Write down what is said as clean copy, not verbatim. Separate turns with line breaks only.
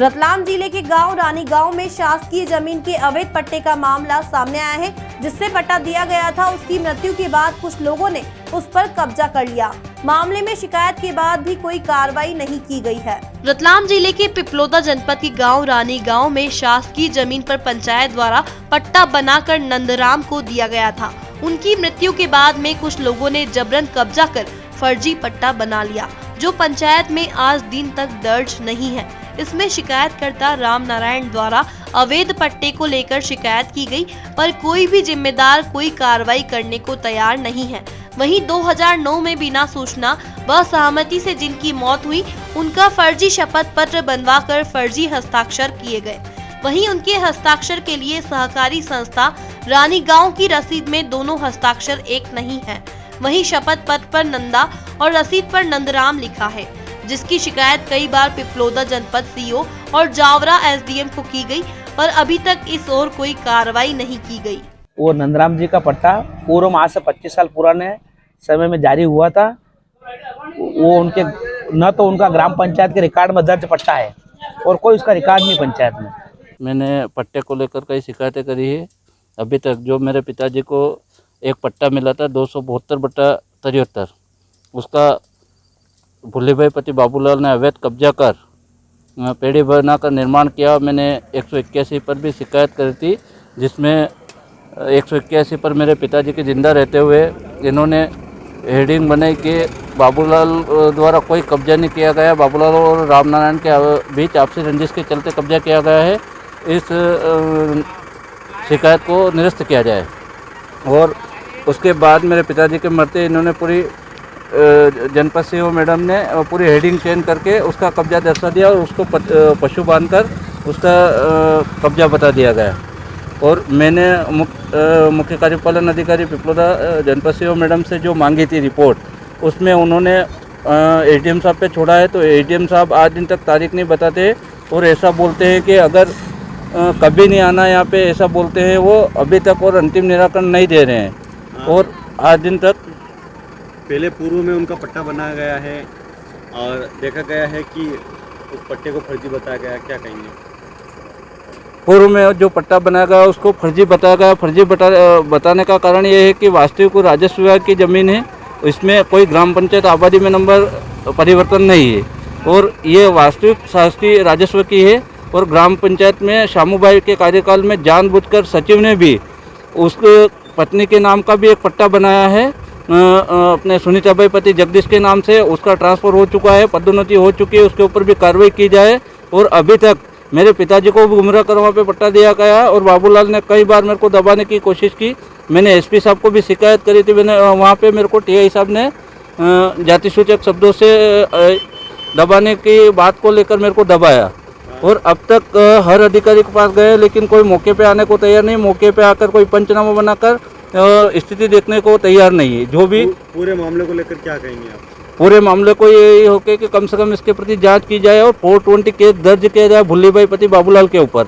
रतलाम जिले के गांव रानी गांव में शासकीय जमीन के अवैध पट्टे का मामला सामने आया है। जिससे पट्टा दिया गया था, उसकी मृत्यु के बाद कुछ लोगों ने उस पर कब्जा कर लिया। मामले में शिकायत के बाद भी कोई कार्रवाई नहीं की गई है। रतलाम जिले के पिपलोदा जनपद के गांव रानी गांव में शासकीय जमीन पर पंचायत द्वारा पट्टा बनाकर नंदराम को दिया गया था। उनकी मृत्यु के बाद में कुछ लोगों ने जबरन कब्जा कर फर्जी पट्टा बना लिया, जो पंचायत में आज दिन तक दर्ज नहीं है। इसमें शिकायतकर्ता राम नारायण द्वारा अवैध पट्टे को लेकर शिकायत की गई, पर कोई भी जिम्मेदार कोई कार्रवाई करने को तैयार नहीं है। वहीं 2009 में बिना सूचना व सहमति से जिनकी मौत हुई, उनका फर्जी शपथ पत्र बनवाकर फर्जी हस्ताक्षर किए गए। वहीं उनके हस्ताक्षर के लिए सहकारी संस्था रानी गांव की रसीद में दोनों हस्ताक्षर एक नहीं है। वहीं शपथ पत्र पर नंदा और रसीद पर नंदराम लिखा है, जिसकी शिकायत कई बार पिपलोदा जनपद सीओ और जावरा एसडीएम को की गई, पर अभी तक इस ओर कोई कार्रवाई नहीं की गई।
वो नंदराम जी का पट्टा पूर्व आज से 25 साल पुराने समय में जारी हुआ था। वो उनके न तो उनका ग्राम पंचायत के रिकॉर्ड में दर्ज पट्टा है और कोई उसका रिकॉर्ड नहीं पंचायत में।
मैंने पट्टे को लेकर कई शिकायतें करी है। अभी तक जो मेरे पिताजी को एक पट्टा मिला था 272/73, उसका भुल्लीभाई पति बाबूलाल ने अवैध कब्जा कर पेड़ी बनाकर निर्माण किया। मैंने 181 पर भी शिकायत करी थी, जिसमें 181 पर मेरे पिताजी के जिंदा रहते हुए इन्होंने हेडिंग बनाई कि बाबूलाल द्वारा कोई कब्जा नहीं किया गया, बाबूलाल और राम नारायण के बीच आपसी रंजिश के चलते कब्जा किया गया है। इस शिकायत को निरस्त किया जाए। और उसके बाद मेरे पिताजी के मरते इन्होंने पूरी जनपद सीओ मैडम ने पूरी हेडिंग चेंज करके उसका कब्जा दर्शा दिया और उसको पशु बांधकर उसका कब्जा बता दिया गया। और मैंने मुख्य कार्यपालन अधिकारी पिपलोदा जनपद सीओ मैडम से जो मांगी थी रिपोर्ट, उसमें उन्होंने एडीएम साहब पे छोड़ा है। तो एडीएम साहब आज दिन तक तारीख नहीं बताते और ऐसा बोलते हैं कि अगर कभी नहीं आना यहाँ पे, ऐसा बोलते हैं वो अभी तक, और अंतिम निराकरण नहीं दे रहे हैं। और आज दिन तक
पहले पूर्व में उनका पट्टा बनाया गया है और देखा गया है कि उस पट्टे को फर्जी बताया गया, क्या कहेंगे?
पूर्व में जो पट्टा बनाया गया उसको फर्जी बताया गया। फर्जी बताने का कारण ये है कि वास्तविक राजस्व विभाग की ज़मीन है, इसमें कोई ग्राम पंचायत आबादी में नंबर परिवर्तन नहीं है और ये वास्तविक शासकीय राजस्व की है। और ग्राम पंचायत में शामूबाई के कार्यकाल में जानबूझकर सचिव ने भी उसके पत्नी के नाम का भी एक पट्टा बनाया है, अपने सुनीताबाई पति जगदीश के नाम से। उसका ट्रांसफ़र हो चुका है, पदोन्नति हो चुकी है, उसके ऊपर भी कार्रवाई की जाए। और अभी तक मेरे पिताजी को भी गुमराह करवा पे पट्टा दिया गया है और बाबूलाल ने कई बार मेरे को दबाने की कोशिश की। मैंने एसपी साहब को भी शिकायत करी थी। मैंने वहाँ पे मेरे को टीआई साहब ने जाति सूचक शब्दों से दबाने की बात को लेकर मेरे को दबाया। और अब तक हर अधिकारी के पास गए, लेकिन कोई मौके पे आने को तैयार नहीं। मौके पे आकर कोई पंचनामा बनाकर स्थिति देखने को तैयार नहीं है। जो भी
पूरे मामले को लेकर क्या कहेंगे आप?
पूरे मामले को यही हो कि कम से कम इसके प्रति जांच की जाए और 420 केस दर्ज किया जाए भुल्लीभाई पति बाबूलाल के ऊपर।